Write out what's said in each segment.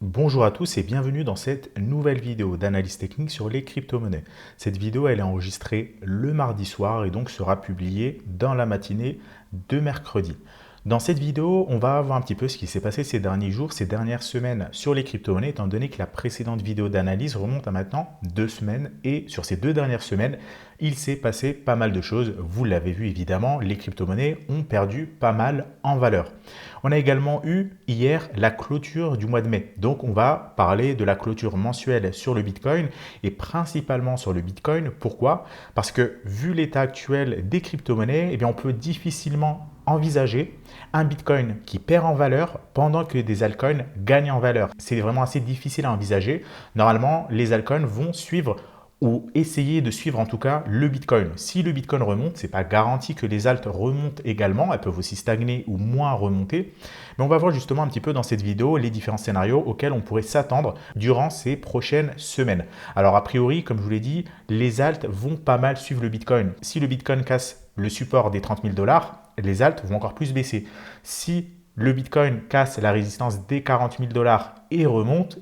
Bonjour à tous et bienvenue dans cette nouvelle vidéo d'analyse technique sur les crypto-monnaies. Cette vidéo elle est enregistrée le mardi soir et donc sera publiée dans la matinée de mercredi. Dans cette vidéo, on va voir un petit peu ce qui s'est passé ces derniers jours, ces dernières semaines sur les crypto-monnaies, étant donné que la précédente vidéo d'analyse remonte à maintenant 2 semaines. Et sur ces 2 dernières semaines, il s'est passé pas mal de choses. Vous l'avez vu évidemment, les crypto-monnaies ont perdu pas mal en valeur. On a également eu hier la clôture du mois de mai. Donc on va parler de la clôture mensuelle sur le Bitcoin et principalement sur le Bitcoin. Pourquoi? Parce que vu l'état actuel des crypto-monnaies, on peut difficilement envisager un Bitcoin qui perd en valeur pendant que des altcoins gagnent en valeur. C'est vraiment assez difficile à envisager. Normalement, les altcoins vont suivre ou essayer de suivre en tout cas le Bitcoin. Si le Bitcoin remonte, ce n'est pas garanti que les altes remontent également, elles peuvent aussi stagner ou moins remonter. Mais on va voir justement un petit peu dans cette vidéo les différents scénarios auxquels on pourrait s'attendre durant ces prochaines semaines. Alors a priori, comme je vous l'ai dit, les altes vont pas mal suivre le Bitcoin. Si le Bitcoin casse le support des 30 000 $, les altes vont encore plus baisser. Si le Bitcoin casse la résistance des 40 000 $ et remonte,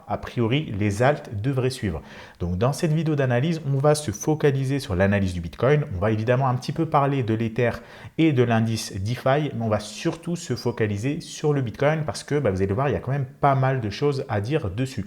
a priori, les altes devraient suivre. Donc, dans cette vidéo d'analyse, on va se focaliser sur l'analyse du Bitcoin. On va évidemment un petit peu parler de l'Ether et de l'indice DeFi, mais on va surtout se focaliser sur le Bitcoin parce que vous allez voir, il y a quand même pas mal de choses à dire dessus.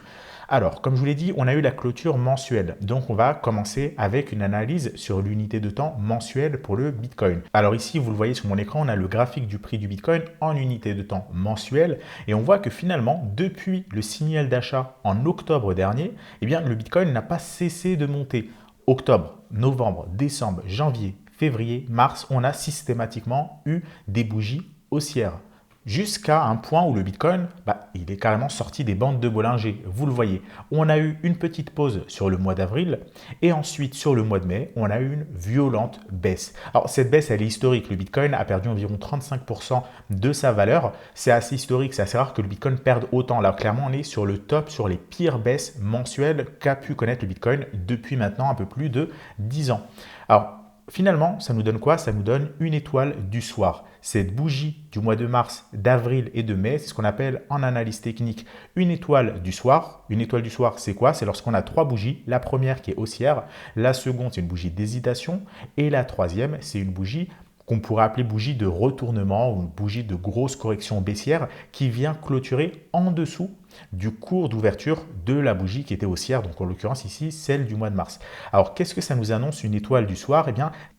Alors, comme je vous l'ai dit, on a eu la clôture mensuelle. Donc, on va commencer avec une analyse sur l'unité de temps mensuelle pour le Bitcoin. Alors ici, vous le voyez sur mon écran, on a le graphique du prix du Bitcoin en unité de temps mensuelle. Et on voit que finalement, depuis le signal d'achat en octobre dernier, le Bitcoin n'a pas cessé de monter. Octobre, novembre, décembre, janvier, février, mars, on a systématiquement eu des bougies haussières jusqu'à un point où le Bitcoin, il est carrément sorti des bandes de Bollinger. Vous le voyez, on a eu une petite pause sur le mois d'avril et ensuite sur le mois de mai, on a eu une violente baisse. Alors cette baisse, elle est historique. Le Bitcoin a perdu environ 35% de sa valeur. C'est assez historique, c'est assez rare que le Bitcoin perde autant. Là, clairement, on est sur le top, sur les pires baisses mensuelles qu'a pu connaître le Bitcoin depuis maintenant un peu plus de 10 ans. Alors, finalement, ça nous donne quoi? Ça nous donne une étoile du soir. Cette bougie du mois de mars, d'avril et de mai, c'est ce qu'on appelle en analyse technique une étoile du soir. Une étoile du soir, c'est quoi? C'est lorsqu'on a trois bougies. La première qui est haussière, la seconde, c'est une bougie d'hésitation et la troisième, c'est une bougie qu'on pourrait appeler bougie de retournement ou une bougie de grosse correction baissière qui vient clôturer en dessous du cours d'ouverture de la bougie qui était haussière, donc en l'occurrence ici celle du mois de mars. Alors qu'est-ce que ça nous annonce une étoile du soir?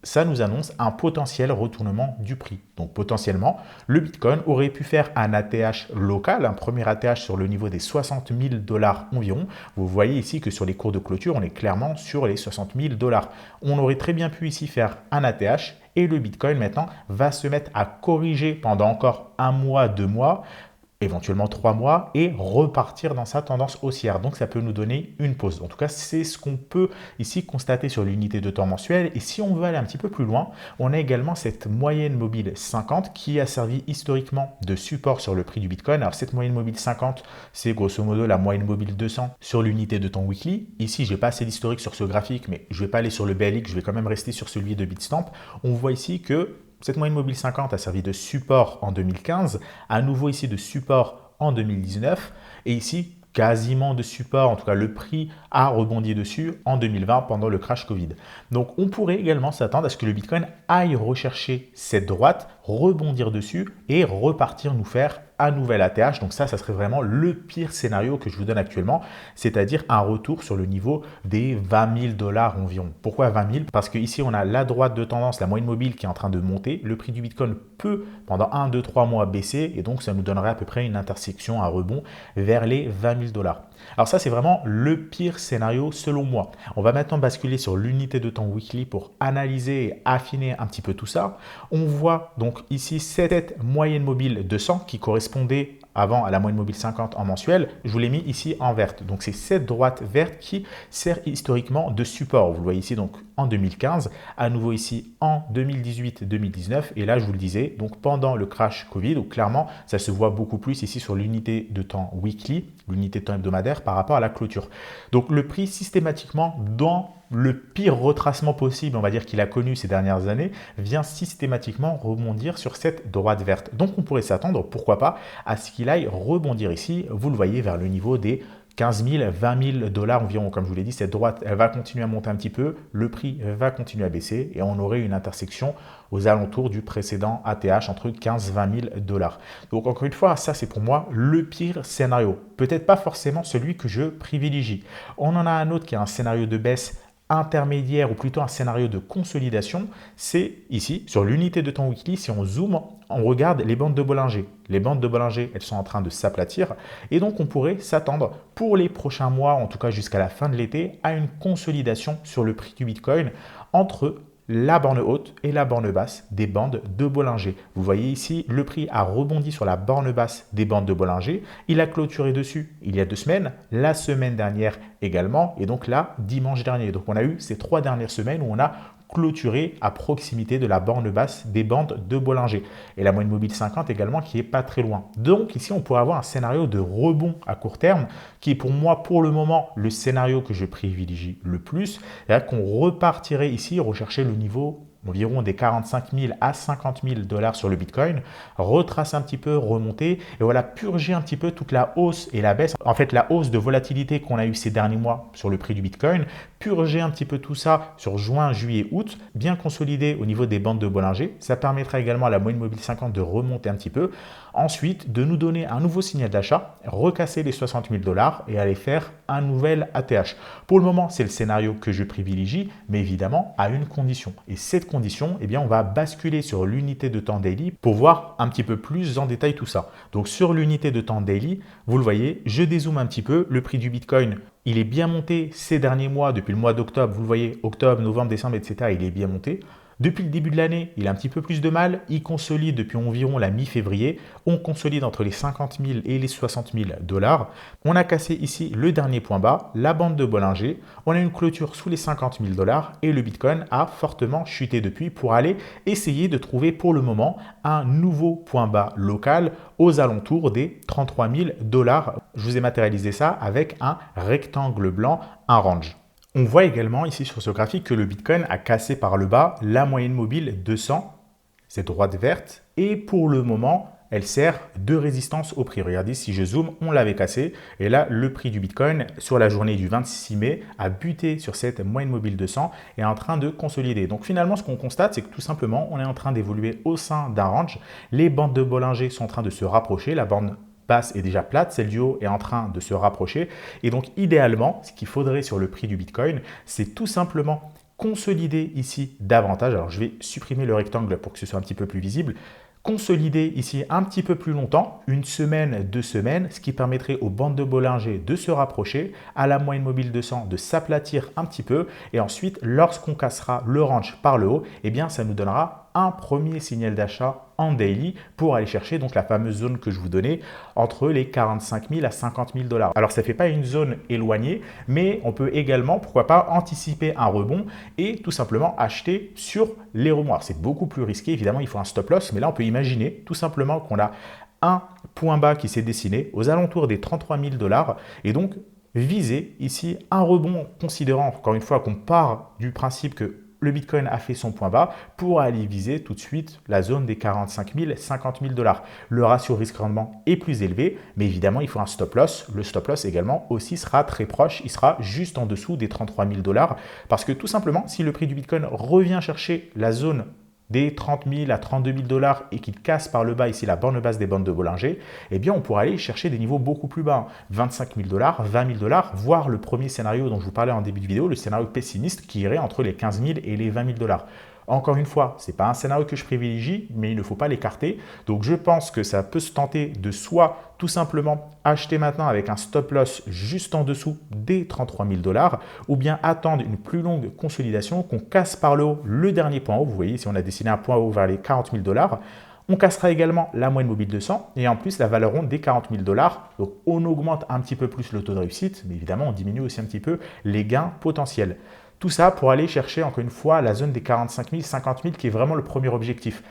Ça nous annonce un potentiel retournement du prix. Donc potentiellement, le Bitcoin aurait pu faire un ATH local, un premier ATH sur le niveau des 60 000 $ environ. Vous voyez ici que sur les cours de clôture, on est clairement sur les 60 000 $. On aurait très bien pu ici faire un ATH et le Bitcoin maintenant va se mettre à corriger pendant encore un mois, 2 mois, éventuellement 3 mois et repartir dans sa tendance haussière. Donc ça peut nous donner une pause. En tout cas, c'est ce qu'on peut ici constater sur l'unité de temps mensuelle. Et si on veut aller un petit peu plus loin, on a également cette moyenne mobile 50 qui a servi historiquement de support sur le prix du Bitcoin. Alors cette moyenne mobile 50, c'est grosso modo la moyenne mobile 200 sur l'unité de temps weekly. Ici, je n'ai pas assez d'historique sur ce graphique, mais je ne vais pas aller sur le BLX, je vais quand même rester sur celui de Bitstamp. On voit ici que cette moyenne mobile 50 a servi de support en 2015, à nouveau ici de support en 2019, et ici quasiment de support, en tout cas le prix a rebondi dessus en 2020 pendant le crash Covid. Donc on pourrait également s'attendre à ce que le Bitcoin aille rechercher cette droite, rebondir dessus et repartir nous faire un nouvel ATH. Donc ça serait vraiment le pire scénario que je vous donne actuellement, c'est-à-dire un retour sur le niveau des 20 000 $ environ. Pourquoi 20 000? Parce qu'ici, on a la droite de tendance, la moyenne mobile qui est en train de monter. Le prix du Bitcoin peut, pendant 1, 2, 3 mois, baisser et donc ça nous donnerait à peu près une intersection, un rebond vers les 20 000 $. Alors ça, c'est vraiment le pire scénario selon moi. On va maintenant basculer sur l'unité de temps weekly pour analyser et affiner un petit peu tout ça. On voit donc ici cette moyenne mobile 200 qui correspondait avant à la moyenne mobile 50 en mensuel. Je vous l'ai mis ici en verte. Donc c'est cette droite verte qui sert historiquement de support. Vous le voyez ici donc en 2015, à nouveau ici en 2018-2019 et là je vous le disais donc pendant le crash Covid où clairement ça se voit beaucoup plus ici sur l'unité de temps weekly, l'unité de temps hebdomadaire par rapport à la clôture. Donc le prix systématiquement dans le pire retracement possible, on va dire qu'il a connu ces dernières années, vient systématiquement rebondir sur cette droite verte. Donc on pourrait s'attendre, pourquoi pas, à ce qu'il aille rebondir ici, vous le voyez, vers le niveau des 15 000, 20 000 dollars environ. Comme je vous l'ai dit, cette droite, elle va continuer à monter un petit peu, le prix va continuer à baisser et on aurait une intersection aux alentours du précédent ATH entre 15 000 20 000 dollars. Donc encore une fois, ça c'est pour moi le pire scénario. Peut-être pas forcément celui que je privilégie. On en a un autre qui est un scénario de baisse intermédiaire ou plutôt un scénario de consolidation, c'est ici sur l'unité de temps weekly. Si on zoome, on regarde les bandes de Bollinger. Les bandes de Bollinger, elles sont en train de s'aplatir et donc on pourrait s'attendre pour les prochains mois, en tout cas jusqu'à la fin de l'été, à une consolidation sur le prix du Bitcoin entre la borne haute et la borne basse des bandes de Bollinger. Vous voyez ici, le prix a rebondi sur la borne basse des bandes de Bollinger. Il a clôturé dessus il y a 2 semaines, la semaine dernière également, et donc là, dimanche dernier. Donc on a eu ces 3 dernières semaines où on a clôturé à proximité de la borne basse des bandes de Bollinger. Et la moyenne mobile 50 également qui est pas très loin. Donc ici, on pourrait avoir un scénario de rebond à court terme qui est pour moi, pour le moment, le scénario que je privilégie le plus. C'est-à-dire qu'on repartirait ici, rechercher le niveau environ des 45 000 à 50 000 dollars sur le Bitcoin, retracer un petit peu, remonter et voilà, purger un petit peu toute la hausse et la baisse. En fait, la hausse de volatilité qu'on a eu ces derniers mois sur le prix du Bitcoin, purger un petit peu tout ça sur juin, juillet, août, bien consolider au niveau des bandes de Bollinger. Ça permettra également à la moyenne mobile 50 de remonter un petit peu. Ensuite, de nous donner un nouveau signal d'achat, recasser les 60 000 dollars et aller faire un nouvel ATH. Pour le moment, c'est le scénario que je privilégie, mais évidemment à une condition. Et cette condition, eh bien, on va basculer sur l'unité de temps daily pour voir un petit peu plus en détail tout ça. Donc sur l'unité de temps daily, vous le voyez, je dézoome un petit peu. Le prix du Bitcoin, il est bien monté ces derniers mois, depuis le mois d'octobre. Vous le voyez, octobre, novembre, décembre, etc. Il est bien monté. Depuis le début de l'année, il a un petit peu plus de mal. Il consolide depuis environ la mi-février. On consolide entre les 50 000 et les 60 000 dollars. On a cassé ici le dernier point bas, la bande de Bollinger. On a une clôture sous les 50 000 dollars et le Bitcoin a fortement chuté depuis pour aller essayer de trouver pour le moment un nouveau point bas local aux alentours des 33 000 dollars. Je vous ai matérialisé ça avec un rectangle blanc, un range. On voit également ici sur ce graphique que le Bitcoin a cassé par le bas la moyenne mobile 200, cette droite verte, et pour le moment, elle sert de résistance au prix. Regardez, si je zoome, on l'avait cassé, et là, le prix du Bitcoin sur la journée du 26 mai a buté sur cette moyenne mobile 200 et est en train de consolider. Donc finalement, ce qu'on constate, c'est que tout simplement, on est en train d'évoluer au sein d'un range. Les bandes de Bollinger sont en train de se rapprocher, la bande basse est déjà plate, celle du haut est en train de se rapprocher. Et donc, idéalement, ce qu'il faudrait sur le prix du Bitcoin, c'est tout simplement consolider ici davantage. Alors, je vais supprimer le rectangle pour que ce soit un petit peu plus visible. Consolider ici un petit peu plus longtemps, 1 semaine, 2 semaines, ce qui permettrait aux bandes de Bollinger de se rapprocher, à la moyenne mobile 200 de s'aplatir un petit peu. Et ensuite, lorsqu'on cassera le range par le haut, eh bien, ça nous donnera un premier signal d'achat en daily pour aller chercher donc la fameuse zone que je vous donnais entre les 45 000 à 50 000 dollars. Alors, ça ne fait pas une zone éloignée, mais on peut également, pourquoi pas, anticiper un rebond et tout simplement acheter sur les rebonds. Alors, c'est beaucoup plus risqué, évidemment, il faut un stop loss, mais là, on peut imaginer tout simplement qu'on a un point bas qui s'est dessiné aux alentours des 33 000 dollars et donc viser ici un rebond, considérant encore une fois qu'on part du principe que le Bitcoin a fait son point bas pour aller viser tout de suite la zone des 45 000, 50 000 dollars. Le ratio risque-rendement est plus élevé, mais évidemment, il faut un stop loss. Le stop loss également aussi sera très proche. Il sera juste en dessous des 33 000 dollars parce que tout simplement, si le prix du Bitcoin revient chercher la zone des 30 000 à 32 000 dollars et qu'il casse par le bas ici la borne basse des bandes de Bollinger, eh bien on pourra aller chercher des niveaux beaucoup plus bas, 25 000 dollars, 20 000 dollars, voire le premier scénario dont je vous parlais en début de vidéo, le scénario pessimiste qui irait entre les 15 000 et les 20 000 dollars. Encore une fois, ce n'est pas un scénario que je privilégie, mais il ne faut pas l'écarter. Donc, je pense que ça peut se tenter de soit tout simplement acheter maintenant avec un stop loss juste en dessous des 33 000 dollars ou bien attendre une plus longue consolidation, qu'on casse par le haut le dernier point haut. Vous voyez, si on a dessiné un point haut vers les 40 000 dollars, on cassera également la moyenne mobile 200 et en plus la valeur ronde des 40 000 dollars. Donc, on augmente un petit peu plus le taux de réussite, mais évidemment, on diminue aussi un petit peu les gains potentiels. Tout ça pour aller chercher encore une fois la zone des 45 000, 50 000 qui est vraiment le premier objectif.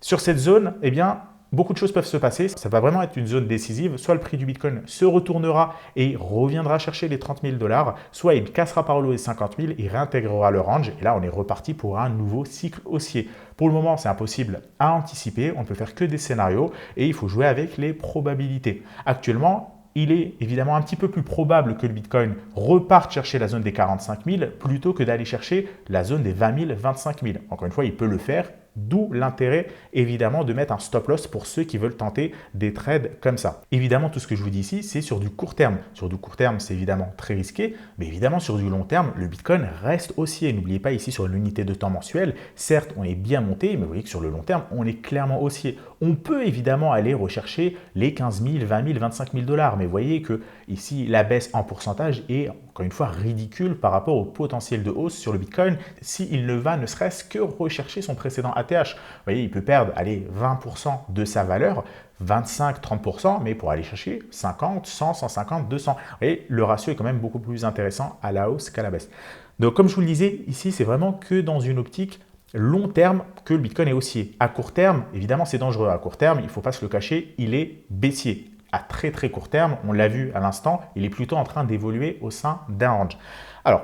Sur cette zone, eh bien, beaucoup de choses peuvent se passer. Ça va vraiment être une zone décisive. Soit le prix du Bitcoin se retournera et reviendra chercher les 30 000 $, soit il cassera par le haut les 50 000, il réintégrera le range et là, on est reparti pour un nouveau cycle haussier. Pour le moment, c'est impossible à anticiper. On ne peut faire que des scénarios et il faut jouer avec les probabilités. Actuellement, il est évidemment un petit peu plus probable que le Bitcoin reparte chercher la zone des 45 000 plutôt que d'aller chercher la zone des 20 000, 25 000. Encore une fois, il peut le faire, d'où l'intérêt évidemment de mettre un stop loss pour ceux qui veulent tenter des trades comme ça. Évidemment, tout ce que je vous dis ici, c'est sur du court terme. Sur du court terme, c'est évidemment très risqué, mais évidemment sur du long terme, le Bitcoin reste haussier. N'oubliez pas ici sur l'unité de temps mensuelle, certes, on est bien monté, mais vous voyez que sur le long terme, on est clairement haussier. On peut évidemment aller rechercher les 15 000, 20 000, 25 000 $, mais vous voyez que ici, la baisse en pourcentage est encore une fois ridicule par rapport au potentiel de hausse sur le Bitcoin s'il ne va ne serait-ce que rechercher son précédent ATH. Vous voyez, il peut perdre 20% de sa valeur, 25-30%, mais pour aller chercher 50, 100, 150, 200. Vous voyez, le ratio est quand même beaucoup plus intéressant à la hausse qu'à la baisse. Donc, comme je vous le disais, ici, c'est vraiment que dans une optique long terme que le Bitcoin est haussier. À court terme, évidemment, c'est dangereux. À court terme, il ne faut pas se le cacher, il est baissier. À très très court terme, on l'a vu à l'instant, il est plutôt en train d'évoluer au sein d'un range. Alors,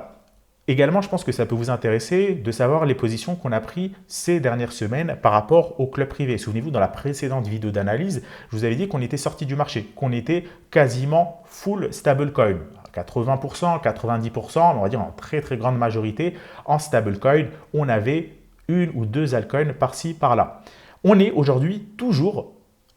également, je pense que ça peut vous intéresser de savoir les positions qu'on a prises ces dernières semaines par rapport au club privé. Souvenez-vous, dans la précédente vidéo d'analyse, je vous avais dit qu'on était sorti du marché, qu'on était quasiment full stablecoin. 80%, 90%, on va dire en très très grande majorité, en stablecoin, on avait une ou deux altcoins par-ci, par-là. On est aujourd'hui toujours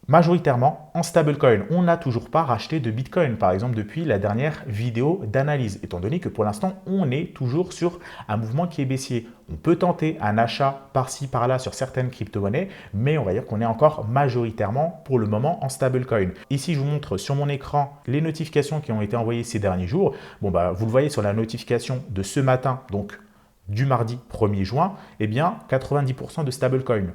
majoritairement en stablecoin. On n'a toujours pas racheté de Bitcoin, par exemple, depuis la dernière vidéo d'analyse, étant donné que pour l'instant, on est toujours sur un mouvement qui est baissier. On peut tenter un achat par-ci, par-là sur certaines crypto-monnaies, mais on va dire qu'on est encore majoritairement pour le moment en stablecoin. Ici, je vous montre sur mon écran les notifications qui ont été envoyées ces derniers jours. Bon, vous le voyez sur la notification de ce matin, donc du mardi 1er juin, eh bien 90% de stablecoin.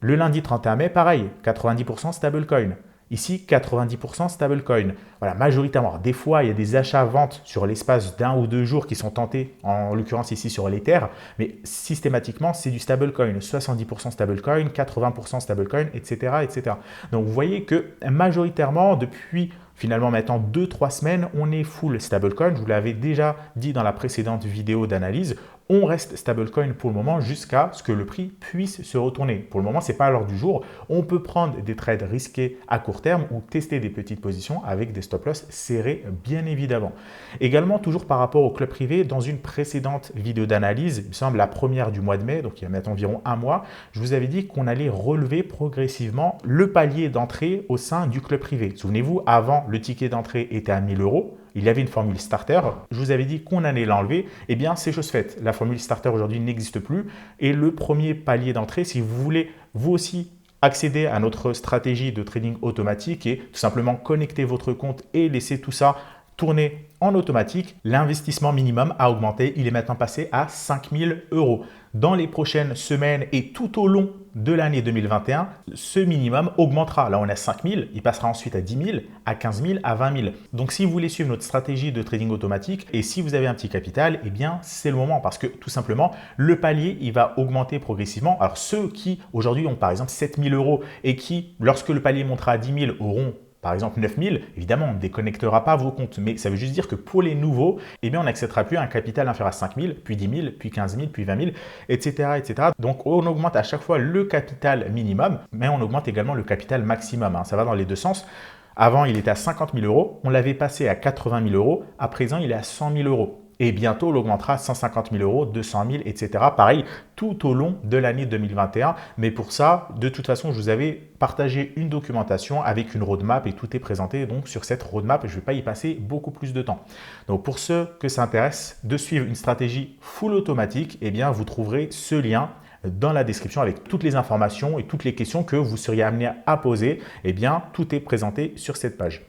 Le lundi 31 mai, pareil, 90% stablecoin. Ici, 90% stablecoin. Voilà, majoritairement. Alors, des fois, il y a des achats-ventes sur l'espace d'1 ou 2 jours qui sont tentés, en l'occurrence ici sur l'Ether, mais systématiquement, c'est du stablecoin. 70% stablecoin, 80% stablecoin, etc., etc. Donc, vous voyez que majoritairement, depuis finalement maintenant 2-3 semaines, on est full stablecoin. Je vous l'avais déjà dit dans la précédente vidéo d'analyse. On reste stablecoin pour le moment jusqu'à ce que le prix puisse se retourner. Pour le moment, ce n'est pas à l'heure du jour. On peut prendre des trades risqués à court terme ou tester des petites positions avec des stop-loss serrés, bien évidemment. Également, toujours par rapport au club privé, dans une précédente vidéo d'analyse, il me semble la première du mois de mai, donc il y a maintenant environ un mois, je vous avais dit qu'on allait relever progressivement le palier d'entrée au sein du club privé. Souvenez-vous, avant, le ticket d'entrée était à 1 000 €. Il y avait une formule starter. Je vous avais dit qu'on allait l'enlever. Eh bien, c'est chose faite. La formule starter aujourd'hui n'existe plus. Et le premier palier d'entrée, si vous voulez vous aussi accéder à notre stratégie de trading automatique et tout simplement connecter votre compte et laisser tout ça tourner en automatique, l'investissement minimum a augmenté. Il est maintenant passé à 5 000 €. Dans les prochaines semaines et tout au long de l'année 2021, ce minimum augmentera. Là, on est à 5 000, il passera ensuite à 10 000, à 15 000, à 20 000. Donc, si vous voulez suivre notre stratégie de trading automatique et si vous avez un petit capital, eh bien, c'est le moment parce que tout simplement, le palier, il va augmenter progressivement. Alors, ceux qui aujourd'hui ont par exemple 7 000 € et qui, lorsque le palier montera à 10 000, auront par exemple 9 000, évidemment, on ne déconnectera pas vos comptes, mais ça veut juste dire que pour les nouveaux, eh bien, on n'acceptera plus un capital inférieur à 5 000, puis 10 000, puis 15 000, puis 20 000, etc., etc. Donc, on augmente à chaque fois le capital minimum, mais on augmente également le capital maximum. Ça va dans les deux sens. Avant, il était à 50 000 €, on l'avait passé à 80 000 €, à présent, il est à 100 000 €. Et bientôt, on augmentera à 150 000 €, 200 000, etc. Pareil, tout au long de l'année 2021. Mais pour ça, de toute façon, je vous avais partagé une documentation avec une roadmap et tout est présenté donc sur cette roadmap. Je ne vais pas y passer beaucoup plus de temps. Donc, pour ceux que ça intéresse de suivre une stratégie full automatique, eh bien, vous trouverez ce lien dans la description avec toutes les informations et toutes les questions que vous seriez amené à poser. Eh bien, tout est présenté sur cette page.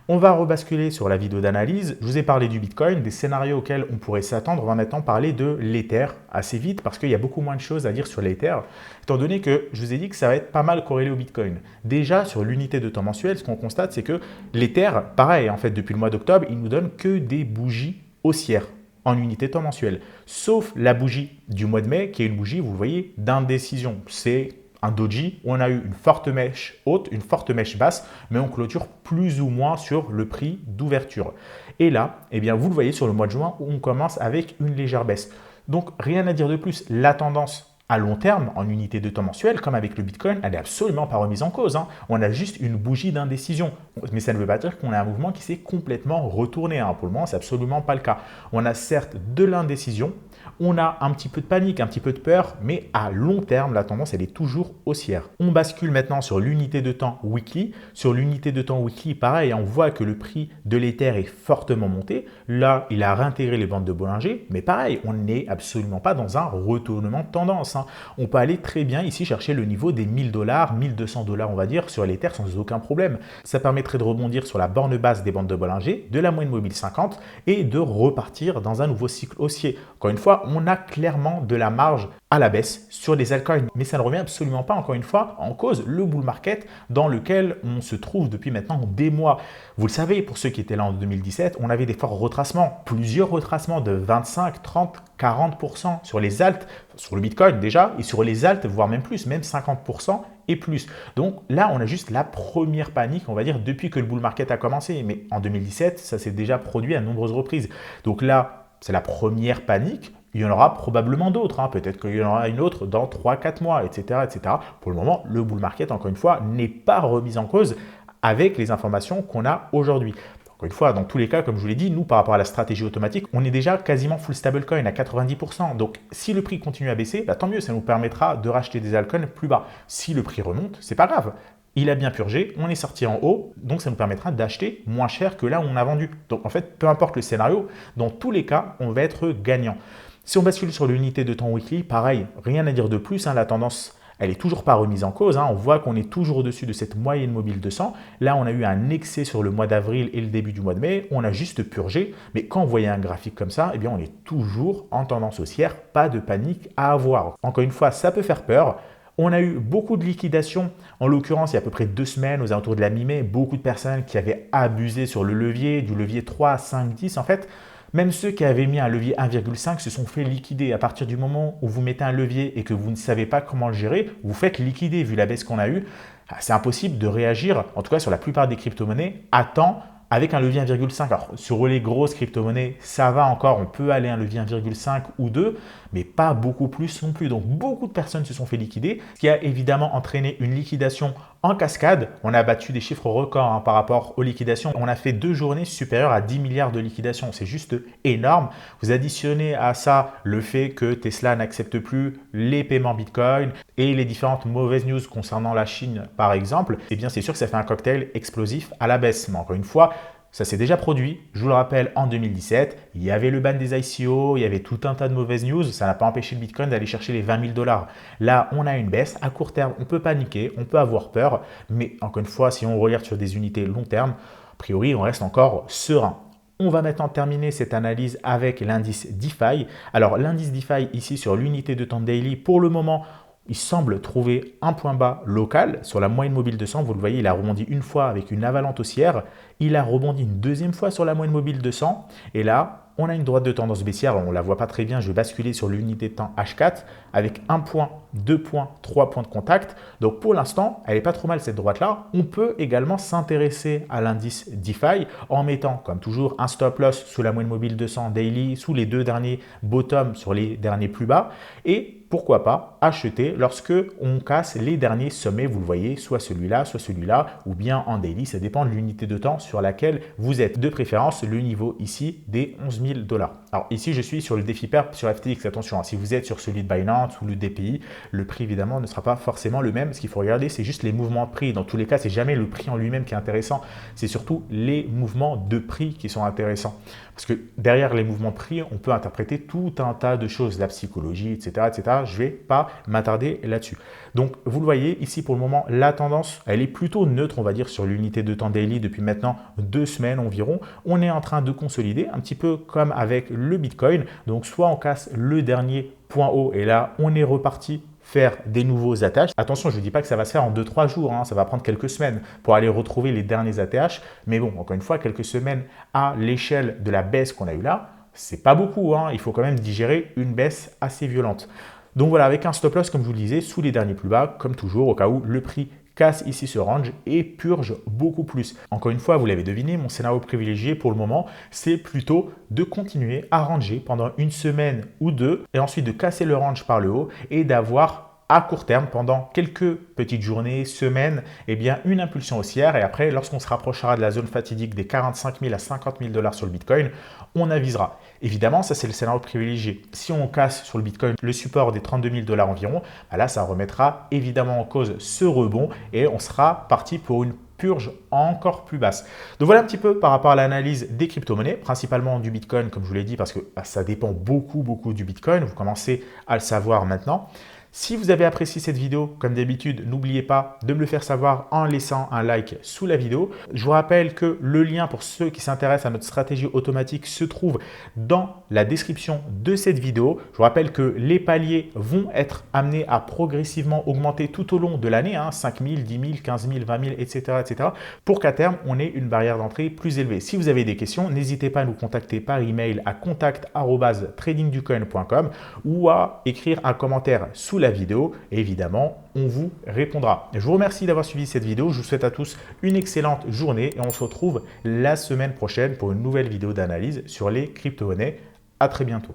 On va rebasculer sur la vidéo d'analyse. Je vous ai parlé du Bitcoin, des scénarios auxquels on pourrait s'attendre. On va maintenant parler de l'Ether assez vite parce qu'il y a beaucoup moins de choses à dire sur l'Ether, étant donné que je vous ai dit que ça va être pas mal corrélé au Bitcoin. Déjà, sur l'unité de temps mensuel, ce qu'on constate, c'est que l'Ether, pareil, en fait, depuis le mois d'octobre, il nous donne que des bougies haussières en unité de temps mensuel, sauf la bougie du mois de mai qui est une bougie, vous le voyez, d'indécision. C'est un doji où on a eu une forte mèche haute, une forte mèche basse, mais on clôture plus ou moins sur le prix d'ouverture. Et là, eh bien, vous le voyez sur le mois de juin, où on commence avec une légère baisse. Donc, rien à dire de plus. La tendance à long terme, en unité de temps mensuelle, comme avec le Bitcoin, elle n'est absolument pas remise en cause. On a juste une bougie d'indécision. Mais ça ne veut pas dire qu'on a un mouvement qui s'est complètement retourné. Pour le moment, ce n'est absolument pas le cas. On a certes de l'indécision, on a un petit peu de panique, un petit peu de peur, mais à long terme, la tendance, elle est toujours haussière. On bascule maintenant sur l'unité de temps weekly. Sur l'unité de temps weekly, pareil, on voit que le prix de l'Ether est fortement monté. Là, il a réintégré les bandes de Bollinger, mais pareil, on n'est absolument pas dans un retournement de tendance. On peut aller très bien ici chercher le niveau des 1000 $, 1200 $, on va dire, sur l'Ether sans aucun problème. Ça permettrait de rebondir sur la borne basse des bandes de Bollinger, de la moyenne mobile 50 et de repartir dans un nouveau cycle haussier. Encore une fois, on a clairement de la marge à la baisse sur les altcoins. Mais ça ne remet absolument pas, encore une fois, en cause le bull market dans lequel on se trouve depuis maintenant des mois. Vous le savez, pour ceux qui étaient là en 2017, on avait des forts retracements, plusieurs retracements de 25, 30, 40% sur les alts, sur le Bitcoin déjà, et sur les alts, voire même plus, même 50% et plus. Donc là, on a juste la première panique, on va dire, depuis que le bull market a commencé. Mais en 2017, ça s'est déjà produit à nombreuses reprises. Donc là, c'est la première panique. Il y en aura probablement d'autres. Peut-être qu'il y en aura une autre dans 3-4 mois, etc., etc. Pour le moment, le bull market, encore une fois, n'est pas remis en cause avec les informations qu'on a aujourd'hui. Encore une fois, dans tous les cas, comme je vous l'ai dit, nous, par rapport à la stratégie automatique, on est déjà quasiment full stablecoin à 90%. Donc, si le prix continue à baisser, tant mieux, ça nous permettra de racheter des altcoins plus bas. Si le prix remonte, c'est pas grave. Il a bien purgé, on est sorti en haut, donc ça nous permettra d'acheter moins cher que là où on a vendu. Donc, en fait, peu importe le scénario, dans tous les cas, on va être gagnant. Si on bascule sur l'unité de temps weekly, pareil, rien à dire de plus, la tendance, elle n'est toujours pas remise en cause. On voit qu'on est toujours au-dessus de cette moyenne mobile 200. Là, on a eu un excès sur le mois d'avril et le début du mois de mai. On a juste purgé. Mais quand vous voyez un graphique comme ça, on est toujours en tendance haussière. Pas de panique à avoir. Encore une fois, ça peut faire peur. On a eu beaucoup de liquidations. En l'occurrence, il y a à peu près 2 semaines, aux alentours de la mi-mai, beaucoup de personnes qui avaient abusé sur le levier, du levier 3, 5, 10. En fait, même ceux qui avaient mis un levier 1,5 se sont fait liquider. À partir du moment où vous mettez un levier et que vous ne savez pas comment le gérer, vous faites liquider vu la baisse qu'on a eue. C'est impossible de réagir, en tout cas sur la plupart des crypto-monnaies, à temps avec un levier 1,5. Alors sur les grosses crypto-monnaies, ça va encore, on peut aller à un levier 1,5 ou 2, mais pas beaucoup plus non plus. Donc beaucoup de personnes se sont fait liquider, ce qui a évidemment entraîné une liquidation en cascade. On a battu des chiffres records par rapport aux liquidations. On a fait 2 journées supérieures à 10 milliards de liquidations. C'est juste énorme. Vous additionnez à ça le fait que Tesla n'accepte plus les paiements Bitcoin et les différentes mauvaises news concernant la Chine, par exemple. Eh bien, c'est sûr que ça fait un cocktail explosif à la baisse. Mais encore une fois, ça s'est déjà produit, je vous le rappelle, en 2017. Il y avait le ban des ICO, il y avait tout un tas de mauvaises news. Ça n'a pas empêché le Bitcoin d'aller chercher les 20 000 $. Là, on a une baisse. À court terme, on peut paniquer, on peut avoir peur. Mais encore une fois, si on regarde sur des unités long terme, a priori, on reste encore serein. On va maintenant terminer cette analyse avec l'indice DeFi. Alors, l'indice DeFi ici sur l'unité de temps daily, pour le moment, il semble trouver un point bas local sur la moyenne mobile 200. Vous le voyez, il a rebondi une fois avec une avalanche haussière. Il a rebondi une deuxième fois sur la moyenne mobile 200. Et là, on a une droite de tendance baissière. On ne la voit pas très bien. Je vais basculer sur l'unité de temps H4 avec 1 point, 2 points, 3 points de contact. Donc pour l'instant, elle n'est pas trop mal cette droite-là. On peut également s'intéresser à l'indice DeFi en mettant, comme toujours, un stop loss sous la moyenne mobile 200 daily, sous les 2 derniers bottoms sur les derniers plus bas. Et pourquoi pas acheter lorsque on casse les derniers sommets, vous le voyez, soit celui-là, ou bien en daily, ça dépend de l'unité de temps sur laquelle vous êtes. De préférence, le niveau ici des 11 000 $. Alors ici, je suis sur le défi perp sur FTX, attention, si vous êtes sur celui de Binance ou le DPI, le prix évidemment ne sera pas forcément le même. Ce qu'il faut regarder, c'est juste les mouvements de prix. Dans tous les cas, c'est jamais le prix en lui-même qui est intéressant, c'est surtout les mouvements de prix qui sont intéressants. Parce que derrière les mouvements de prix, on peut interpréter tout un tas de choses, la psychologie, etc., etc. Je ne vais pas m'attarder là-dessus. Donc, vous le voyez, ici pour le moment, la tendance, elle est plutôt neutre, on va dire, sur l'unité de temps daily depuis maintenant 2 semaines environ. On est en train de consolider, un petit peu comme avec le Bitcoin. Donc, soit on casse le dernier point haut et là, on est reparti faire des nouveaux ATH. Attention, je ne dis pas que ça va se faire en 2-3 jours, ça va prendre quelques semaines pour aller retrouver les derniers ATH. Mais bon, encore une fois, quelques semaines à l'échelle de la baisse qu'on a eue là, c'est pas beaucoup. Il faut quand même digérer une baisse assez violente. Donc voilà, avec un stop loss, comme je vous le disais, sous les derniers plus bas, comme toujours, au cas où le prix casse ici ce range et purge beaucoup plus. Encore une fois, vous l'avez deviné, mon scénario privilégié pour le moment, c'est plutôt de continuer à ranger pendant une semaine ou deux et ensuite de casser le range par le haut et d'avoir à court terme, pendant quelques petites journées, semaines, eh bien, une impulsion haussière. Et après, lorsqu'on se rapprochera de la zone fatidique des 45 000 à 50 000 dollars sur le Bitcoin, on avisera. Évidemment, ça, c'est le scénario privilégié. Si on casse sur le Bitcoin le support des 32 000 dollars environ, bah là, ça remettra évidemment en cause ce rebond et on sera parti pour une purge encore plus basse. Donc voilà un petit peu par rapport à l'analyse des crypto-monnaies, principalement du Bitcoin, comme je vous l'ai dit, parce que ça dépend beaucoup du Bitcoin. Vous commencez à le savoir maintenant. Si vous avez apprécié cette vidéo, comme d'habitude, n'oubliez pas de me le faire savoir en laissant un like sous la vidéo. Je vous rappelle que le lien pour ceux qui s'intéressent à notre stratégie automatique se trouve dans la description de cette vidéo. Je vous rappelle que les paliers vont être amenés à progressivement augmenter tout au long de l'année, 5 000, 10 000, 15 000, 20 000, etc. pour qu'à terme, on ait une barrière d'entrée plus élevée. Si vous avez des questions, n'hésitez pas à nous contacter par email à contact@tradingducoin.com ou à écrire un commentaire sous la vidéo et évidemment, on vous répondra. Je vous remercie d'avoir suivi cette vidéo. Je vous souhaite à tous une excellente journée et on se retrouve la semaine prochaine pour une nouvelle vidéo d'analyse sur les crypto-monnaies. À très bientôt.